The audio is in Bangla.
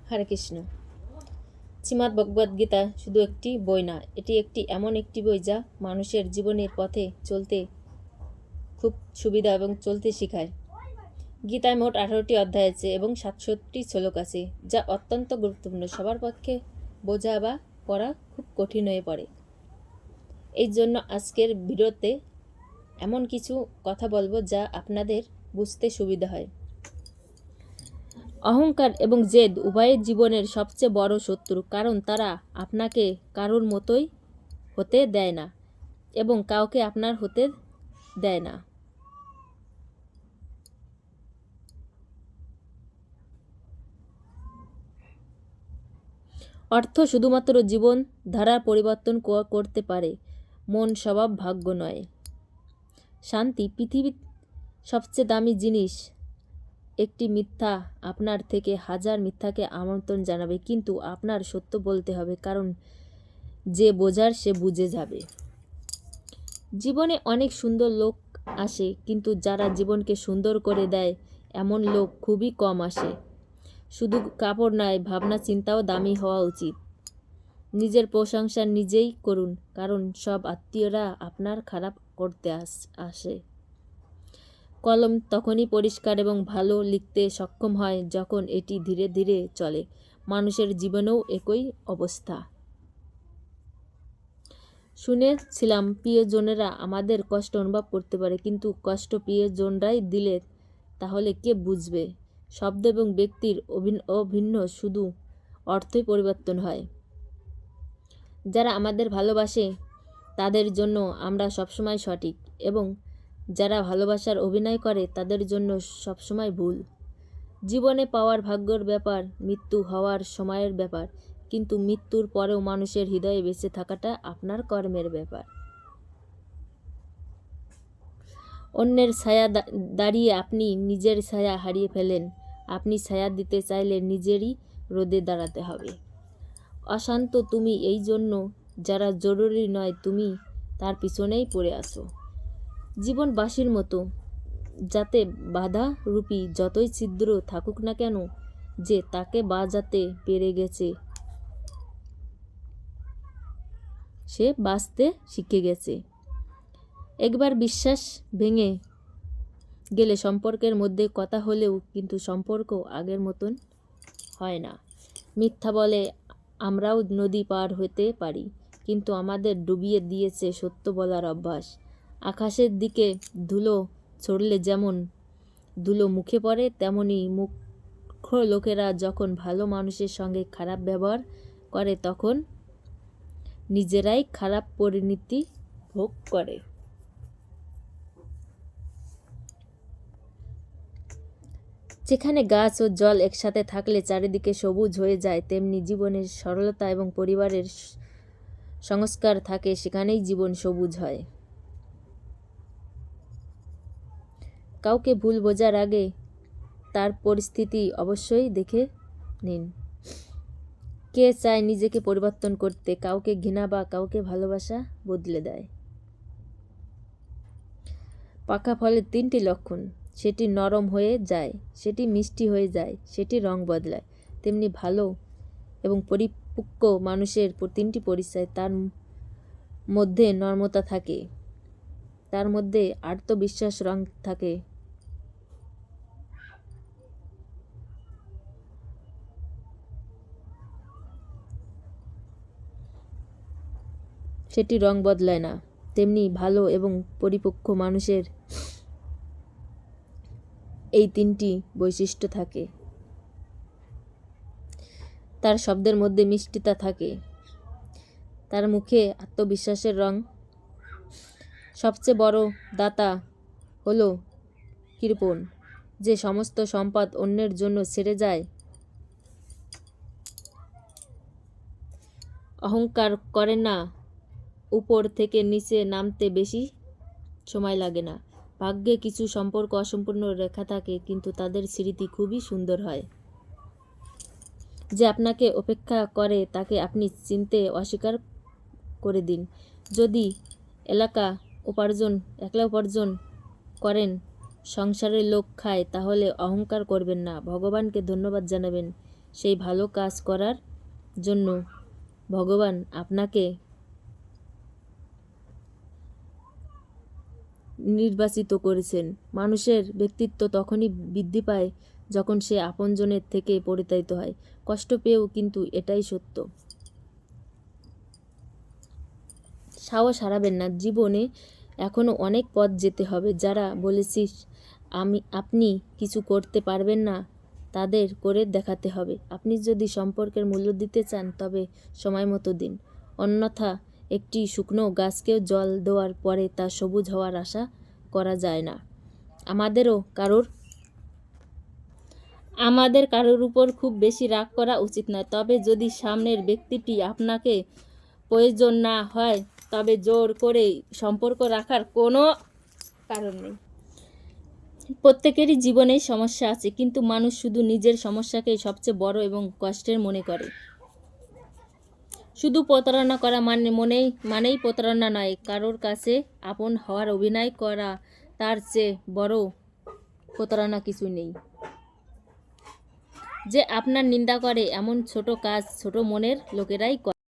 হরে কৃষ্ণ। শ্রীমদ্ ভগবদ গীতা শুধু একটি বই না, এটি এমন একটি বই যা মানুষের জীবনের পথে চলতে খুব সুবিধা এবং চলতে শেখায়। গীতায় মোট 18টি অধ্যায় আছে এবং 67টি শ্লোক আছে, যা অত্যন্ত গুরুত্বপূর্ণ। সবার পক্ষে বোঝা বা পড়া খুব কঠিন হয়ে পড়ে। এই জন্য আজকের ভিডিওতে এমন কিছু কথা বলবো যা আপনাদের বুঝতে সুবিধা হয়। অহংকার এবং জেদ উভয়ের জীবনের সবচেয়ে বড় শত্রু, কারণ তারা আপনাকে কারোর মতোই হতে দেয় না এবং কাউকে আপনার হতে দেয় না। অর্থ শুধুমাত্র জীবন ধারার পরিবর্তন করতে পারে, মন স্বভাব ভাগ্য নয়। শান্তি পৃথিবীর সবচেয়ে দামি জিনিস। একটি মিথ্যা আপনার থেকে হাজার মিথ্যাকে আমন্ত্রণ জানাবে, কিন্তু আপনার সত্য বলতে হবে, কারণ যে বোঝার সে বুঝে যাবে। জীবনে অনেক সুন্দর লোক আসে, কিন্তু যারা জীবনকে সুন্দর করে দেয় এমন লোক খুবই কম আসে। শুধু কাপড় নয়, ভাবনা চিন্তাও দামি হওয়া উচিত। নিজের প্রশংসা নিজেই করুন, কারণ সব আত্মীয়রা আপনার খারাপ করতে আসে। কলম তখনই পরিষ্কার এবং ভালো লিখতে সক্ষম হয় যখন এটি ধীরে ধীরে চলে। মানুষের জীবনেও একই অবস্থা। শুনেছিলাম প্রিয়জনেরা আমাদের কষ্ট অনুভব করতে পারে, কিন্তু কষ্ট প্রিয়জনরাই দিলে তাহলে কে বুঝবে? শব্দ এবং ব্যক্তির অভিন্ন, শুধু অর্থই পরিবর্তন হয়। যারা আমাদের ভালোবাসে তাদের জন্য আমরা সবসময় সঠিক, এবং যারা ভালোবাসার অভিনয় করে তাদের জন্য সবসময় ভুল। জীবনে পাওয়ার ভাগ্যের ব্যাপার, মৃত্যু হওয়ার সময়ের ব্যাপার, কিন্তু মৃত্যুর পরেও মানুষের হৃদয়ে বেঁচে থাকাটা আপনার কর্মের ব্যাপার। অন্যের ছায়া দাঁড়িয়ে আপনি নিজের ছায়া হারিয়ে ফেলেন। আপনি ছায়া দিতে চাইলে নিজেরই রোদে দাঁড়াতে হবে। অশান্ত তুমি এই জন্য যারা জরুরি নয় তুমি তার পিছনেই পড়ে আসো। জীবন বাঁশির মতো, যাতে বাধা রূপী যতই ছিদ্র থাকুক না কেন, যে তাকে বাজাতে পেরে গেছে সে বাঁচতে শিখে গেছে। একবার বিশ্বাস ভেঙে গেলে সম্পর্কের মধ্যে কথা হলেও কিন্তু সম্পর্ক আগের মতন হয় না। মিথ্যা বলে আমরাও নদী পার হতে পারি, কিন্তু আমাদের ডুবিয়ে দিয়েছে সত্য বলার অভ্যাস। আকাশের দিকে ধুলো ছড়লে যেমন ধুলো মুখে পড়ে, তেমনি মূর্খ লোকেরা যখন ভালো মানুষের সঙ্গে খারাপ ব্যবহার করে তখন নিজেরাই খারাপ পরিণতি ভোগ করে। যেখানে গাছ ও জল একসাথে থাকলে চারিদিকে সবুজ হয়ে যায়, তেমনি জীবনের সরলতা এবং পরিবারের সংস্কার থাকে, সেখানেই জীবন সবুজ হয়। কাউকে ভুল বোঝার আগে তার পরিস্থিতি অবশ্যই দেখে নিন। কে চায় নিজেকে পরিবর্তন করতে? কাউকে ঘৃণা বা কাউকে ভালোবাসা বদলে দেয়। পাকা ফলের 3টি লক্ষণ। সেটি নরম হয়ে যায়, সেটি মিষ্টি হয়ে যায়, সেটি রং বদলায়। তেমনি ভালো এবং পরিপক্ক মানুষের 3টি পরিচয়। তার মধ্যে নর্মতা থাকে, তার মধ্যে আত্মবিশ্বাস রং থাকে, সেটি রং বদলায় না। তেমনি ভালো এবং পরিপক্ক মানুষের এই 3টি বৈশিষ্ট্য থাকে। তার শব্দের মধ্যে মিষ্টিতা থাকে, তার মুখে আত্মবিশ্বাসের রং। সবচেয়ে বড় দাতা হলো কৃপণ, যে সমস্ত সম্পদ অন্যের জন্য ছেড়ে যায়। অহংকার করে না, উপর থেকে নিচে নামতে বেশি সময় লাগে না। ভাগ্যে কিছু সম্পর্ক অসম্পূর্ণ রেখা থাকে, কিন্তু তাদের স্মৃতি খুবই সুন্দর হয়। যে আপনাকে অপেক্ষা করে তাকে আপনি চিনতে অস্বীকার করে দিন। যদি একলা উপার্জন করেন, সংসারের লোক খায়, তাহলে অহংকার করবেন না, ভগবানকে ধন্যবাদ জানাবেন। সেই ভালো কাজ করার জন্য ভগবান আপনাকে নির্বাচিত করেছেন। মানুষের ব্যক্তিত্ব তখনই বৃদ্ধি পায় যখন সে আপনজনের থেকে পরিত্যাজিত হয়। কষ্ট পেয়েও কিন্তু এটাই সত্য। সাহস হারাবেন না, জীবনে এখনো অনেক পথ যেতে হবে। যারা বলেছিস আপনি কিছু করতে পারবেন না, তাদের করে দেখাতে হবে। আপনি যদি সম্পর্কের মূল্য দিতে চান তবে সময় মতো দিন, অন্যথা একটি শুকনো গাছকেও জল দেওয়ার পরে তা সবুজ হওয়ার আশা করা যায় না। আমাদের কারোর উপর খুব বেশি রাগ করা উচিত নয়, তবে যদি সামনের ব্যক্তিটি আপনাকে প্রয়োজন না হয় তবে জোর করে সম্পর্ক রাখার কোনো কারণ নেই। প্রত্যেকেরই জীবনে সমস্যা আছে, কিন্তু মানুষ শুধু নিজের সমস্যাকেই সবচেয়ে বড় এবং কষ্টের মনে করে। শুধু প্রতারণা করা মানেই প্রতারণা নয়। কারোর কাছে আপন হওয়ার অভিনয় করা, তার চেয়ে বড় প্রতারণা কিছু নেই। যে আপনার নিন্দা করে এমন ছোট কাজ ছোট মনের লোকেরাই করে।